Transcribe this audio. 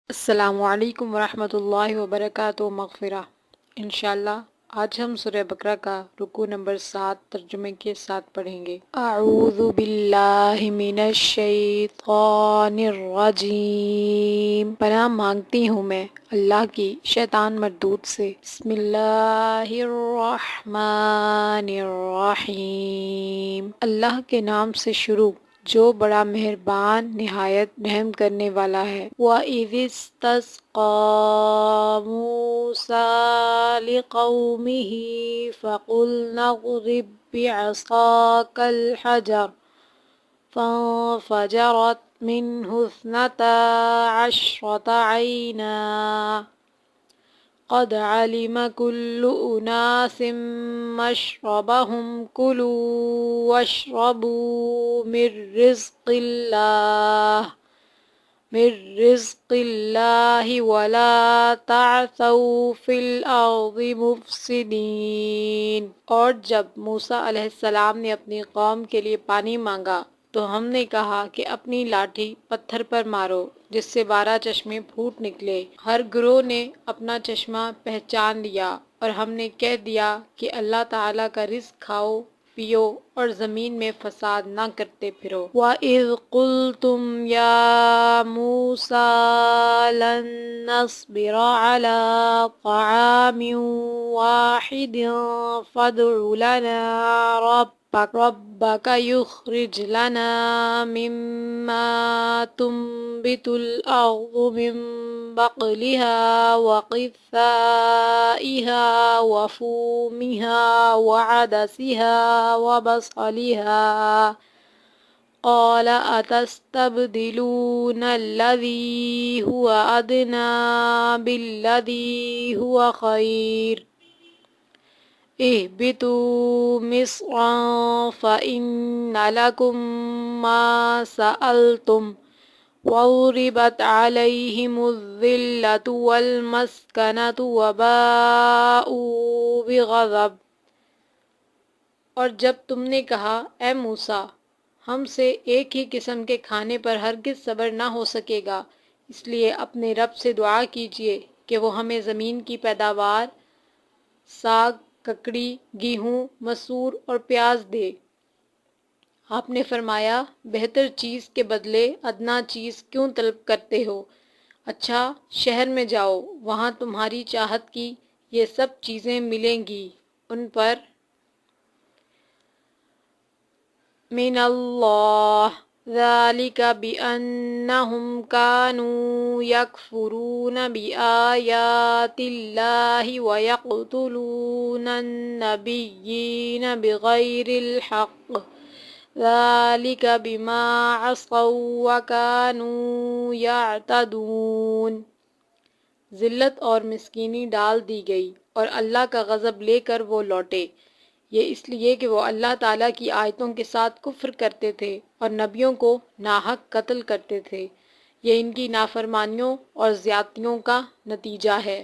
السلام علیکم ورحمۃ اللہ وبرکاتہ مغفرہ۔ انشاءاللہ آج ہم سورہ بقرہ کا رکوع نمبر 7 ترجمے کے ساتھ پڑھیں گے۔ اعوذ باللہ من الشیطان الرجیم، پناہ مانگتی ہوں میں اللہ کی شیطان مردود سے۔ بسم اللہ الرحمن الرحیم، اللہ کے نام سے شروع جو بڑا مہربان نہایت رحم کرنے والا ہے۔ وَإِذِ اسْتَسْقَىٰ مُوسَىٰ لِقَوْمِهِ فَقُلْنَا اضْرِب بِّعَصَاكَ الْحَجَرَ فَانفَجَرَتْ مِنْهُ اثْنَتَا عَشْرَةَ عَيْنًا قد علم كل أناس مشربهم كلوا واشربوا من رزق الله ولا تعثوا في الأرض مفسدين۔ اور جب موسیٰ علیہ السلام نے اپنی قوم کے لیے پانی مانگا تو ہم نے کہا کہ اپنی لاٹھی پتھر پر مارو جس سے 12 چشمے پھوٹ نکلے۔ ہر گروہ نے اپنا چشمہ پہچان لیا اور ہم نے کہہ دیا کہ اللہ تعالیٰ کا رزق کھاؤ پیو اور زمین میں فساد نہ کرتے پھرو۔ وَإِذْ قُلْتُمْ يَا مُوسَىٰ لَن نَّصْبِرَ عَلَىٰ طَعَامٍ وَاحِدٍ فَادْعُ لَنَا رَبَّكَ يُخْرِجْ لَنَا مِمَّا تُنبِتُ الْأَرْضُ مِن بَقْلِهَا وَقِثَّائِهَا وَفُومِهَا وَعَدَسِهَا وَبَصَلِهَا قَالَ أَتَسْتَبْدِلُونَ الَّذِي هُوَ أَدْنَىٰ بِالَّذِي هُوَ خَيْرٌ اهْبِطُوا مِصْرًا فَإِنَّ لَكُم مَّا سَأَلْتُمْ وَضُرِبَتْ عَلَيْهِمُ الذِّلَّةُ وَالْمَسْكَنَةُ وَبَاءُوا بِغَضَبٍ۔ اور جب تم نے کہا اے موسیٰ ہم سے ایک ہی قسم کے کھانے پر ہرگز صبر نہ ہو سکے گا، اس لیے اپنے رب سے دعا کیجیے کہ وہ ہمیں زمین کی پیداوار ساگ، ککڑی، گیہوں، مسور اور پیاز دے۔ آپ نے فرمایا بہتر چیز کے بدلے ادنیٰ چیز کیوں طلب کرتے ہو؟ اچھا شہر میں جاؤ، وہاں تمہاری چاہت کی یہ سب چیزیں ملیں گی، ان پر من اللہ ذالک بأنہم کانوا یکفرون بآیات اللہ ویقتلون النبیین بغیر الحق ذالک بما عصوا وکانوا یعتدون۔ ذلت اور مسکینی ڈال دی گئی اور اللہ کا غضب لے کر وہ لوٹے، یہ اس لیے کہ وہ اللہ تعالیٰ کی آیتوں کے ساتھ کفر کرتے تھے اور نبیوں کو ناحق قتل کرتے تھے۔ یہ ان کی نافرمانیوں اور زیادتیوں کا نتیجہ ہے۔